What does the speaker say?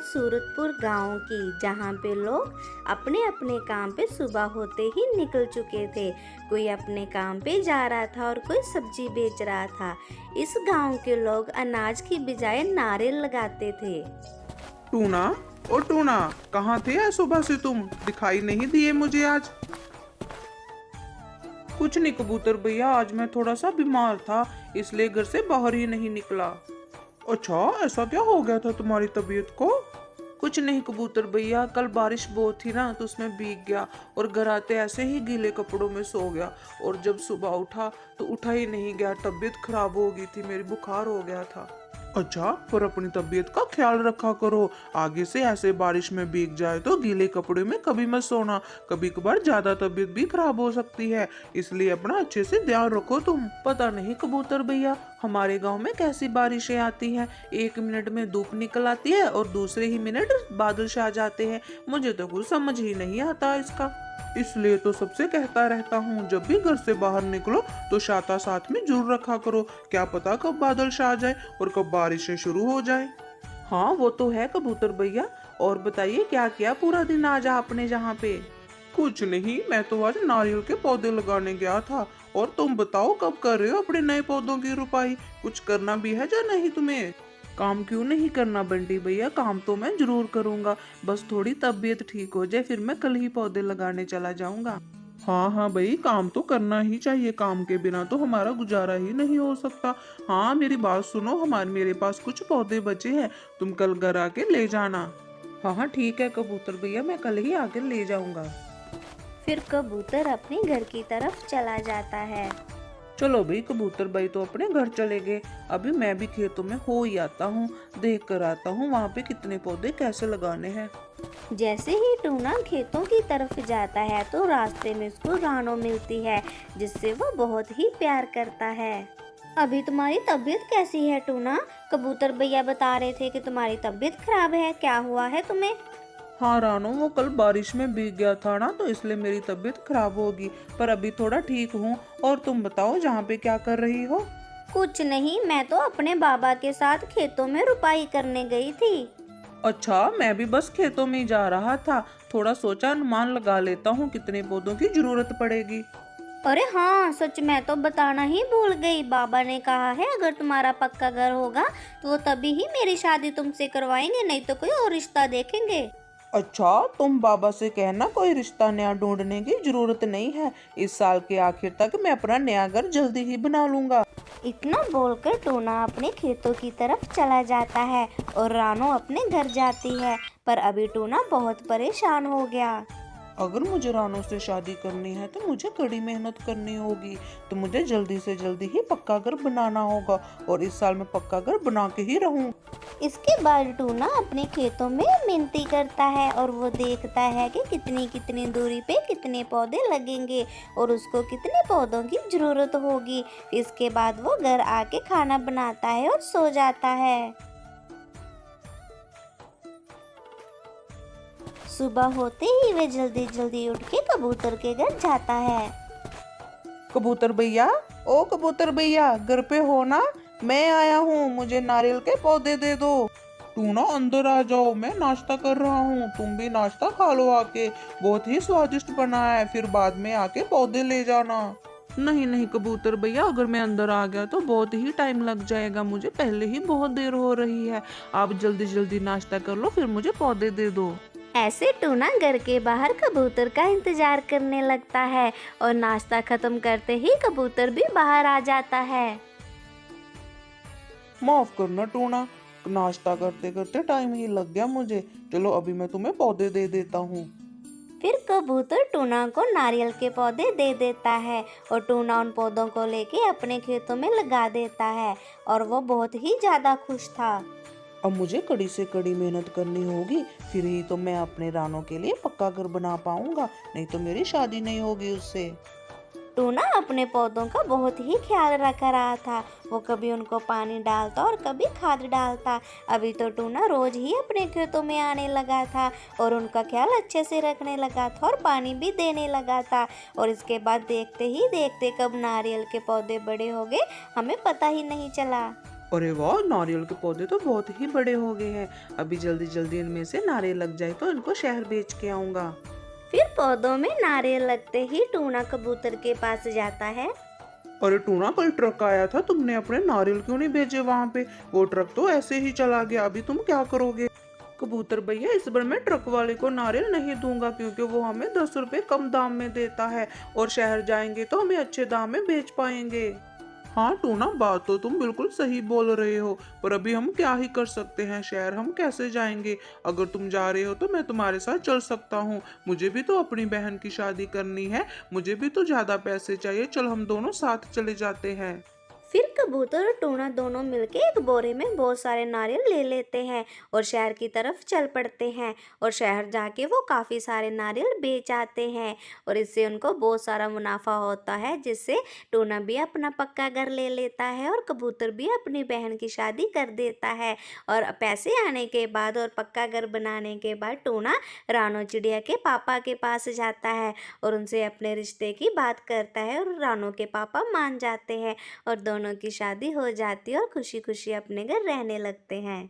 सूरतपुर गांव की, जहां पे लोग अपने अपने काम पे सुबह होते ही निकल चुके थे। कोई अपने काम पे जा रहा था और कोई सब्जी बेच रहा था। इस गांव के लोग अनाज की बजाय नारियल लगाते थे। टूना, ओ टूना, कहाँ थे आज सुबह से तुम? दिखाई नहीं दिए मुझे आज। कुछ नहीं कबूतर भैया, आज मैं थोड़ा सा बीमार था, इसलिए घर से बाहर ही नहीं निकला। अच्छा, ऐसा क्या हो गया था तुम्हारी तबीयत को? कुछ नहीं कबूतर भैया, कल बारिश बहुत थी ना, तो उसमें भीग गया और घर आते ऐसे ही गीले कपड़ों में सो गया। और जब सुबह उठा तो उठा ही नहीं गया, तबीयत खराब हो गई थी मेरी, बुखार हो गया था। अच्छा, पर अपनी तबीयत का ख्याल रखा करो। आगे से ऐसे बारिश में भीग जाए तो गीले कपड़े में कभी मत सोना, कभी कभार ज्यादा तबीयत भी खराब हो सकती है, इसलिए अपना अच्छे से ध्यान रखो तुम। पता नहीं कबूतर भैया, हमारे गांव में कैसी बारिशें आती हैं, एक मिनट में धूप निकल आती है और दूसरे ही मिनट बादल छा जाते हैं। मुझे तो कुछ समझ ही नहीं आता इसका, इसलिए तो सबसे कहता रहता हूँ, जब भी घर से बाहर निकलो तो छाता साथ में जरूर रखा करो। क्या पता कब बादल छा जाए और कब बारिशें शुरू हो जाए। हाँ वो तो है कबूतर भैया। और बताइए क्या किया पूरा दिन आज आपने जहाँ पे? कुछ नहीं, मैं तो आज नारियल के पौधे लगाने गया था। और तुम बताओ कब कर रहे हो अपने नए पौधों की रुपाई? कुछ करना भी है या नहीं तुम्हें? काम क्यों नहीं करना बंटी भैया, काम तो मैं जरूर करूंगा, बस थोड़ी तबीयत ठीक हो जाए, फिर मैं कल ही पौधे लगाने चला जाऊंगा। हाँ हाँ भाई, काम तो करना ही चाहिए, काम के बिना तो हमारा गुजारा ही नहीं हो सकता। हाँ मेरी बात सुनो, मेरे पास कुछ पौधे बचे हैं, तुम कल घर आके ले जाना। हाँ हाँ ठीक है कबूतर भैया, मैं कल ही आके ले जाऊंगा। फिर कबूतर अपने घर की तरफ चला जाता है। चलो भाई, कबूतर भाई तो अपने घर चले गए, अभी मैं भी खेतों में हो ही आता हूँ, देख कर आता हूँ वहाँ पे कितने पौधे कैसे लगाने हैं। जैसे ही टूना खेतों की तरफ जाता है तो रास्ते में उसको रानो मिलती है, जिससे वो बहुत ही प्यार करता है। अभी तुम्हारी तबीयत कैसी है टूना? कबूतर भैया बता रहे थे कि तुम्हारी तबीयत खराब है, क्या हुआ है तुम्हें? हाँ रानो, वो कल बारिश में भीग गया था ना, तो इसलिए मेरी तबीयत खराब होगी, पर अभी थोड़ा ठीक हूँ। और तुम बताओ जहाँ पे क्या कर रही हो? कुछ नहीं, मैं तो अपने बाबा के साथ खेतों में रुपाई करने गई थी। अच्छा, मैं भी बस खेतों में ही जा रहा था, थोड़ा सोचा अनुमान लगा लेता हूँ कितने पौधों की जरूरत पड़ेगी। अरे हाँ सच, मैं तो बताना ही भूल गई, बाबा ने कहा है अगर तुम्हारा पक्का घर होगा तो वो तभी ही मेरी शादी तुमसे करवाएंगे, नहीं तो कोई और रिश्ता देखेंगे। अच्छा, तुम बाबा से कहना कोई रिश्ता नया ढूंढने की जरूरत नहीं है, इस साल के आखिर तक मैं अपना नया घर जल्दी ही बना लूंगा। इतना बोलकर टूना अपने खेतों की तरफ चला जाता है और रानो अपने घर जाती है। पर अभी टूना बहुत परेशान हो गया। अगर मुझे रानो से शादी करनी है तो मुझे कड़ी मेहनत करनी होगी, तो मुझे जल्दी से जल्दी ही पक्का घर बनाना होगा, और इस साल मैं पक्का घर बना के ही रहूं। इसके बाद टूना अपने खेतों में मिन्ती करता है और वो देखता है कि कितनी कितनी दूरी पे कितने पौधे लगेंगे और उसको कितने पौधों की जरूरत होगी। इसके बाद वो घर आके खाना बनाता है और सो जाता है। सुबह होते ही वे जल्दी जल्दी उठ के कबूतर के घर जाता है। कबूतर भैया, ओ कबूतर भैया, घर पे हो ना? मैं आया हूँ, मुझे नारियल के पौधे दे दो। तू ना अंदर आ जाओ, मैं नाश्ता कर रहा हूँ, तुम भी नाश्ता खा लो आके, बहुत ही स्वादिष्ट बना है, फिर बाद में आके पौधे ले जाना। नहीं नहीं कबूतर भैया, अगर मैं अंदर आ गया तो बहुत ही टाइम लग जाएगा, मुझे पहले ही बहुत देर हो रही है, आप जल्दी जल्दी नाश्ता कर लो, फिर मुझे पौधे दे दो। ऐसे टूना घर के बाहर कबूतर का इंतजार करने लगता है और नाश्ता खत्म करते ही कबूतर भी बाहर आ जाता है। माफ करना टूना, नाश्ता करते करते टाइम ही लग गया मुझे, चलो अभी मैं तुम्हें पौधे दे देता हूँ। फिर कबूतर टूना को नारियल के पौधे दे देता है और टूना उन पौधों को लेके अपने खेतों में लगा देता है और वो बहुत ही ज्यादा खुश था। अब मुझे कड़ी से कड़ी मेहनत करनी होगी, फिर ही तो मैं अपने रानों के लिए पक्का घर बना पाऊंगा, नहीं तो मेरी शादी नहीं होगी उससे। टूना अपने पौधों का बहुत ही ख्याल रख रहा था, वो कभी उनको पानी डालता और कभी खाद डालता। अभी तो टूना रोज ही अपने खेतों में आने लगा था और उनका ख्याल अच्छे से रखने लगा था और पानी भी देने लगा था। और इसके बाद देखते ही देखते कब नारियल के पौधे बड़े हो गए, हमें पता ही नहीं चला। अरे वाह, नारियल के पौधे तो बहुत ही बड़े हो गए हैं। अभी जल्दी जल्दी इनमें से नारियल लग जाए तो इनको शहर बेच के आऊंगा। फिर पौधों में नारियल लगते ही टूना कबूतर के पास जाता है। अरे टूना, कल ट्रक आया था, तुमने अपने नारियल क्यों नहीं भेजे वहां पे? वो ट्रक तो ऐसे ही चला गया, अभी तुम क्या करोगे? कबूतर भैया, इस बार मैं ट्रक वाले को नारियल नहीं दूंगा, क्योंकि वो हमें 10 रुपए कम दाम में देता है और शहर जाएंगे तो हमें अच्छे दाम में बेच पाएंगे। हाँ टूना, बात तो तुम बिल्कुल सही बोल रहे हो, पर अभी हम क्या ही कर सकते हैं, शहर हम कैसे जाएंगे? अगर तुम जा रहे हो तो मैं तुम्हारे साथ चल सकता हूँ। मुझे भी तो अपनी बहन की शादी करनी है, मुझे भी तो ज्यादा पैसे चाहिए। चल हम दोनों साथ चले जाते हैं। फिर कबूतर और टूना दोनों मिलके एक बोरे में बहुत सारे नारियल ले लेते हैं और शहर की तरफ चल पड़ते हैं। और शहर जाके वो काफ़ी सारे नारियल बेच आते हैं और इससे उनको बहुत सारा मुनाफा होता है, जिससे टूना भी अपना पक्का घर ले लेता है और कबूतर भी अपनी बहन की शादी कर देता है। और पैसे आने के बाद और पक्का घर बनाने के बाद टूना रानो चिड़िया के पापा के पास जाता है और उनसे अपने रिश्ते की बात करता है और रानो के पापा मान जाते हैं और दोनों की शादी हो जाती है और खुशी खुशी अपने घर रहने लगते हैं।